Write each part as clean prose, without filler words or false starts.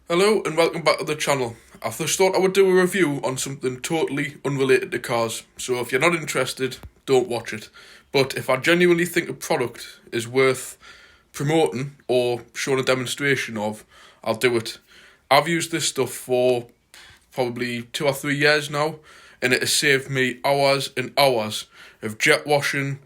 Hello and welcome back to the channel. I just thought I would do a review on something totally unrelated to cars, so if you're not interested, don't watch it. But if I genuinely think a product is worth promoting or showing a demonstration of, I'll do it. I've used this stuff for probably 2 or 3 years now, and it has saved me hours and hours of jet washing,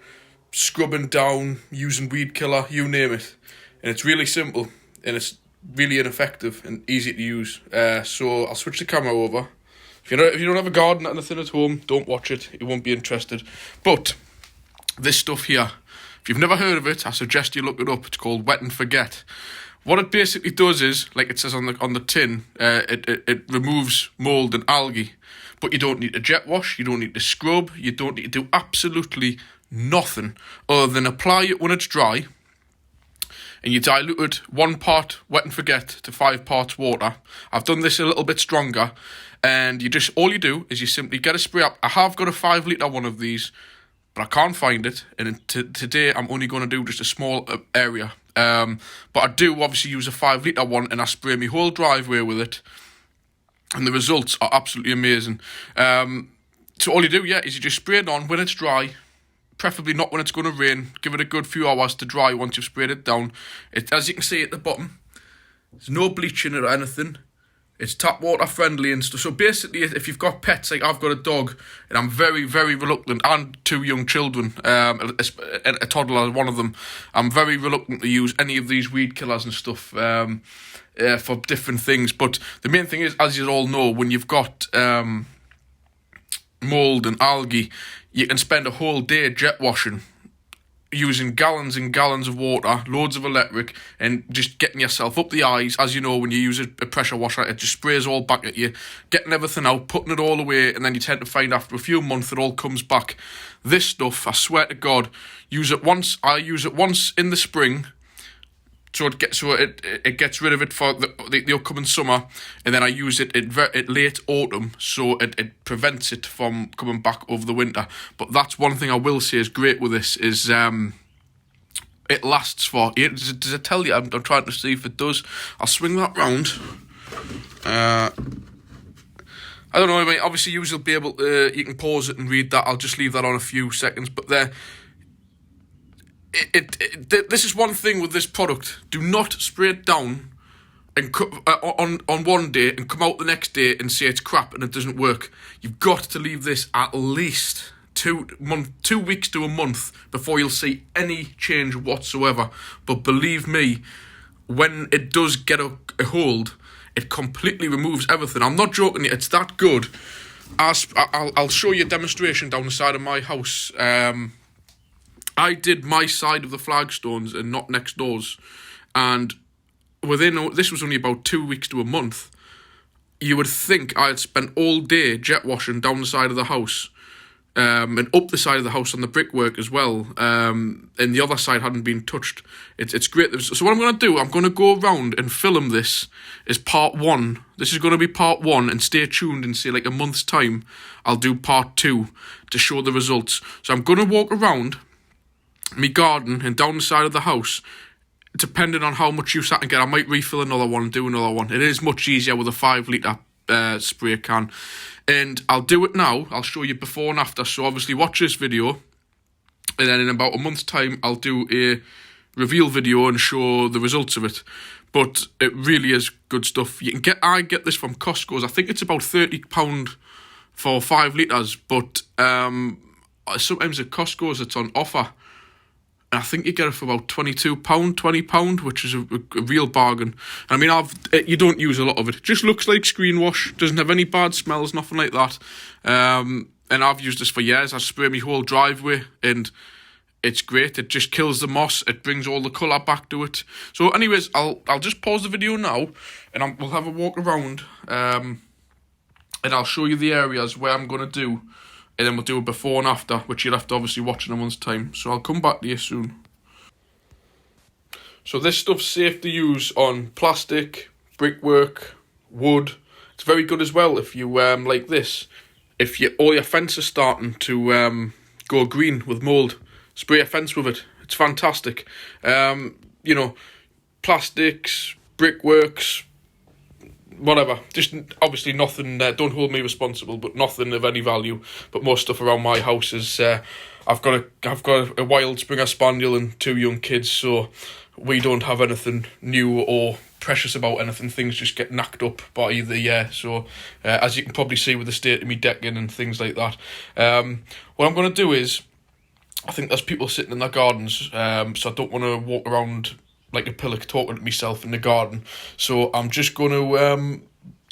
scrubbing down, using weed killer, you name it. And it's really simple, and it's really ineffective and easy to use. So I'll switch the camera over. If you don't have a garden or anything at home, don't watch it. You won't be interested. But this stuff here, if you've never heard of it, I suggest you look it up. It's called Wet and Forget. What it basically does is, like it says on the tin, it removes mold and algae. But you don't need to jet wash, you don't need to scrub, you don't need to do absolutely nothing other than apply it when it's dry. And you dilute it 1 part Wet and Forget to 5 parts water. I've done this a little bit stronger, and all you do is you simply get a spray up. I have got a 5 litre one of these, but I can't find it, and today I'm only going to do just a small area. But I do obviously use a 5 litre one, and I spray my whole driveway with it, and the results are absolutely amazing. So all you do, is you just spray it on when it's dry. Preferably not when it's going to rain. Give it a good few hours to dry once you've sprayed it down. As you can see at the bottom, there's no bleaching or anything. It's tap water friendly and stuff. So basically, if you've got pets, like I've got a dog, and I'm very, very reluctant, and 2 young children, a toddler, one of them, I'm very reluctant to use any of these weed killers and stuff for different things. But the main thing is, as you all know, when you've got mold and algae, you can spend a whole day jet washing, using gallons and gallons of water, loads of electric, and just getting yourself up the eyes. As you know, when you use a pressure washer, it just sprays all back at you, getting everything out, putting it all away, and then you tend to find after a few months it all comes back. This stuff, I swear to God, I use it once in the spring, so it gets rid of it for the upcoming summer, and then I use it late autumn, so it prevents it from coming back over the winter. But that's one thing I will say is great with this is it lasts for. Does it tell you? I'm trying to see if it does. I'll swing that round. I don't know. I mean, obviously, you will be able to. You can pause it and read that. I'll just leave that on a few seconds. But there. This is one thing with this product. Do not spray it down and on one day and come out the next day and say it's crap and it doesn't work. You've got to leave this at least 2 weeks to a month before you'll see any change whatsoever. But believe me, when it does get a hold, it completely removes everything. I'm not joking. It's that good. I'll show you a demonstration down the side of my house. I did my side of the flagstones and not next door's, and this was only about 2 weeks to a month. You would think I had spent all day jet washing down the side of the house, and up the side of the house on the brickwork as well, and the other side hadn't been touched. It's great. So what I'm going to do, I'm going to go around and film this as part 1. This is going to be part 1, and stay tuned and say like a month's time, I'll do part 2 to show the results. So I'm going to walk around my garden and down the side of the house, depending on how much use I can get. I might refill another one and do another one. It is much easier with a 5 litre spray can, and I'll do it now. I'll show you before and after, so obviously watch this video, and then in about a month's time I'll do a reveal video and show the results of it. But it really is good stuff. I get this from Costco's. I think it's about £30 for 5 litres, but sometimes at Costco's it's on offer. I think you get it for about £22, £20, which is a real bargain. I mean, you don't use a lot of it. It just looks like screen wash. Doesn't have any bad smells, nothing like that. And I've used this for years. I spray my whole driveway, and it's great. It just kills the moss. It brings all the colour back to it. So, anyways, I'll just pause the video now, and we'll have a walk around, and I'll show you the areas where I'm going to do. And then we'll do a before and after, which you'll have to obviously watch in a month's time. So I'll come back to you soon. So this stuff's safe to use on plastic, brickwork, wood. It's very good as well if you like this. If all your fence is starting to go green with mould, spray a fence with it. It's fantastic. Plastics, brickworks, whatever. Just obviously nothing. Don't hold me responsible, but nothing of any value. But most stuff around my house is. I've got a wild Springer Spaniel and 2 young kids, so we don't have anything new or precious about anything. Things just get knocked up by the year. So as you can probably see with the state of me decking and things like that, what I'm going to do is, I think there's people sitting in their gardens, so I don't want to walk around like a pillock talking to myself in the garden. So I'm just going to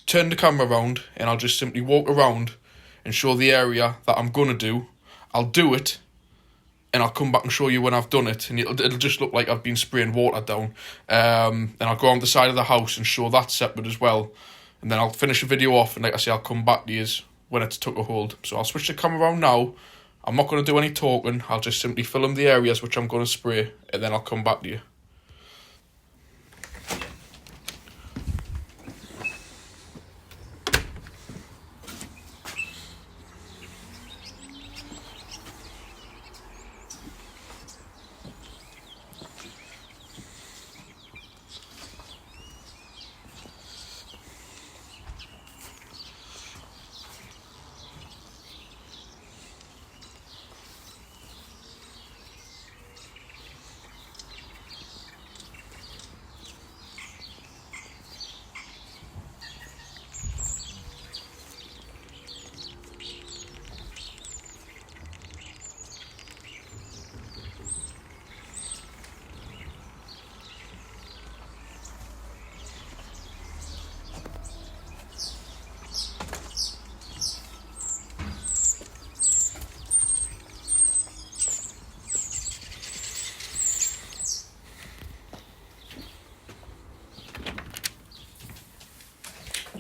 turn the camera around and I'll just simply walk around and show the area that I'm going to do. I'll do it and I'll come back and show you when I've done it, and it'll just look like I've been spraying water down. And I'll go on the side of the house and show that separate as well. And then I'll finish the video off, and like I say, I'll come back to you when it's took a hold. So I'll switch the camera around now. I'm not going to do any talking. I'll just simply film the areas which I'm going to spray, and then I'll come back to you.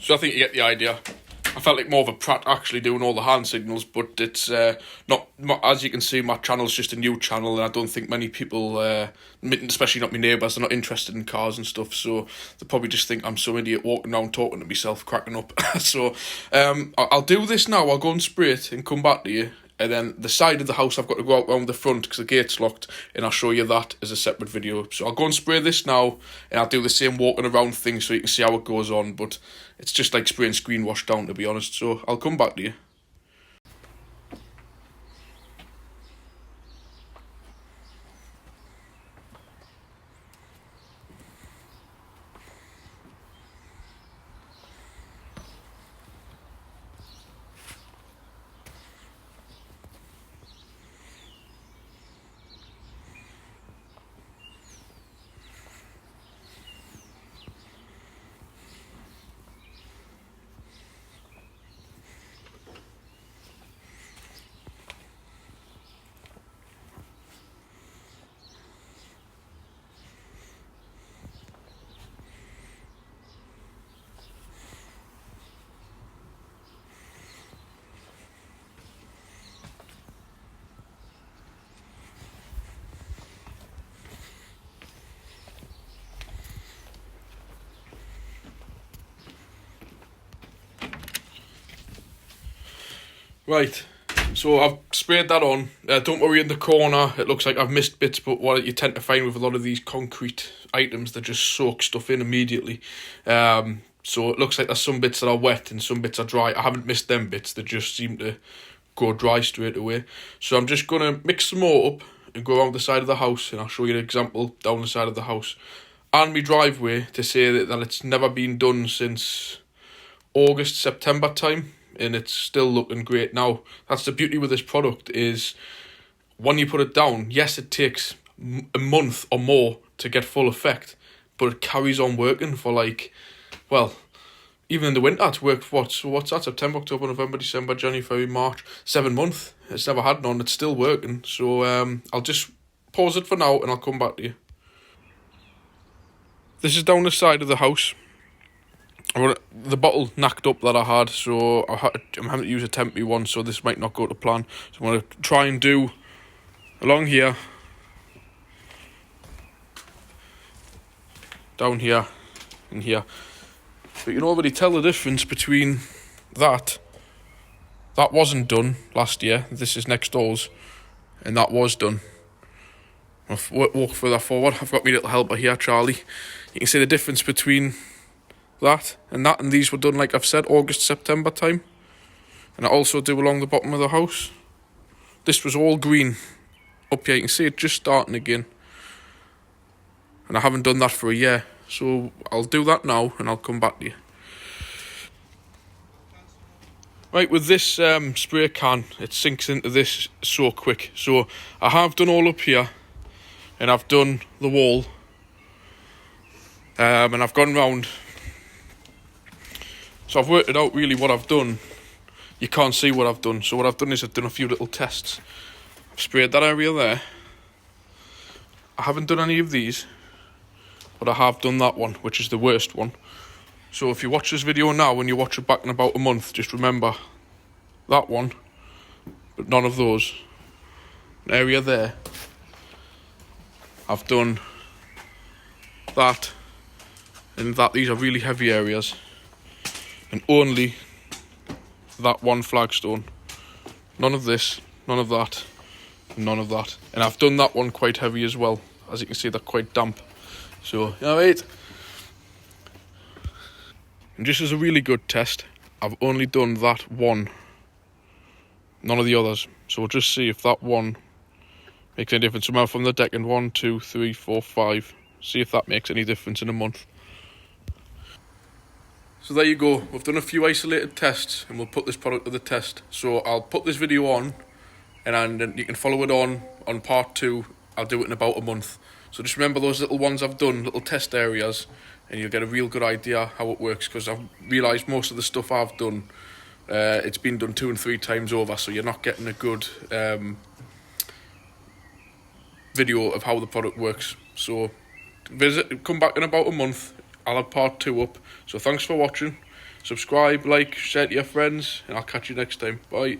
So I think you get the idea. I felt like more of a prat actually doing all the hand signals, but it's not, as you can see, my channel's just a new channel, and I don't think many people, especially not my neighbours, are not interested in cars and stuff, so they probably just think I'm some idiot walking around talking to myself, cracking up. So I'll do this now. I'll go and spray it and come back to you. And then the side of the house, I've got to go out around the front because the gate's locked, and I'll show you that as a separate video. So I'll go and spray this now, and I'll do the same walking around thing so you can see how it goes on, but it's just like spraying screen wash down, to be honest. So I'll come back to you. Right, so I've sprayed that on. Don't worry, in the corner it looks like I've missed bits, but what you tend to find with a lot of these concrete items, they just soak stuff in immediately. So it looks like there's some bits that are wet and some bits are dry. I haven't missed them bits, they just seem to go dry straight away. So I'm just going to mix some more up and go around the side of the house, and I'll show you an example down the side of the house. And my driveway, to say that it's never been done since August, September time. And it's still looking great now. That's the beauty with this product, is when you put it down, yes, it takes a month or more to get full effect, but it carries on working for like, well, even in the winter it's worked for what's that, September, October, November, December, January, February, March, 7 months. It's never had none, it's still working. So I'll just pause it for now and I'll come back to you. This is down the side of the house. The bottle knocked up that I had, so I'm having to use a temporary one, so this might not go to plan. So I'm going to try and do along here, down here, and here. But you can already tell the difference between that wasn't done last year, this is next door's, and that was done. I'll walk further forward. I've got my little helper here, Charlie. You can see the difference between that, and these were done, like I've said, August, September time. And I also do along the bottom of the house. This was all green. Up here you can see it just starting again. And I haven't done that for a year. So I'll do that now and I'll come back to you. Right, with this spray can, it sinks into this so quick. So I have done all up here. And I've done the wall. And I've gone round. So I've worked it out really what I've done. You can't see what I've done. So what I've done is I've done a few little tests. I've sprayed that area there. I haven't done any of these. But I have done that one, which is the worst one. So if you watch this video now and you watch it back in about a month, just remember that one. But none of those. An area there. I've done that. And that these are really heavy areas. And only that one flagstone. None of this, none of that, none of that. And I've done that one quite heavy as well. As you can see, they're quite damp. So, alright. And just as a really good test, I've only done that one. None of the others. So we'll just see if that one makes any difference. Remember from the deck in 1, 2, 3, 4, 5. See if that makes any difference in a month. So there you go, we've done a few isolated tests and we'll put this product to the test. So I'll put this video on and then you can follow it on part 2. I'll do it in about a month. So just remember those little ones I've done, little test areas, and you'll get a real good idea how it works, because I've realised most of the stuff I've done, it's been done 2 and 3 times over, so you're not getting a good video of how the product works. So come back in about a month. I'll have part 2 up. So thanks for watching. Subscribe, like, share to your friends, and I'll catch you next time. Bye.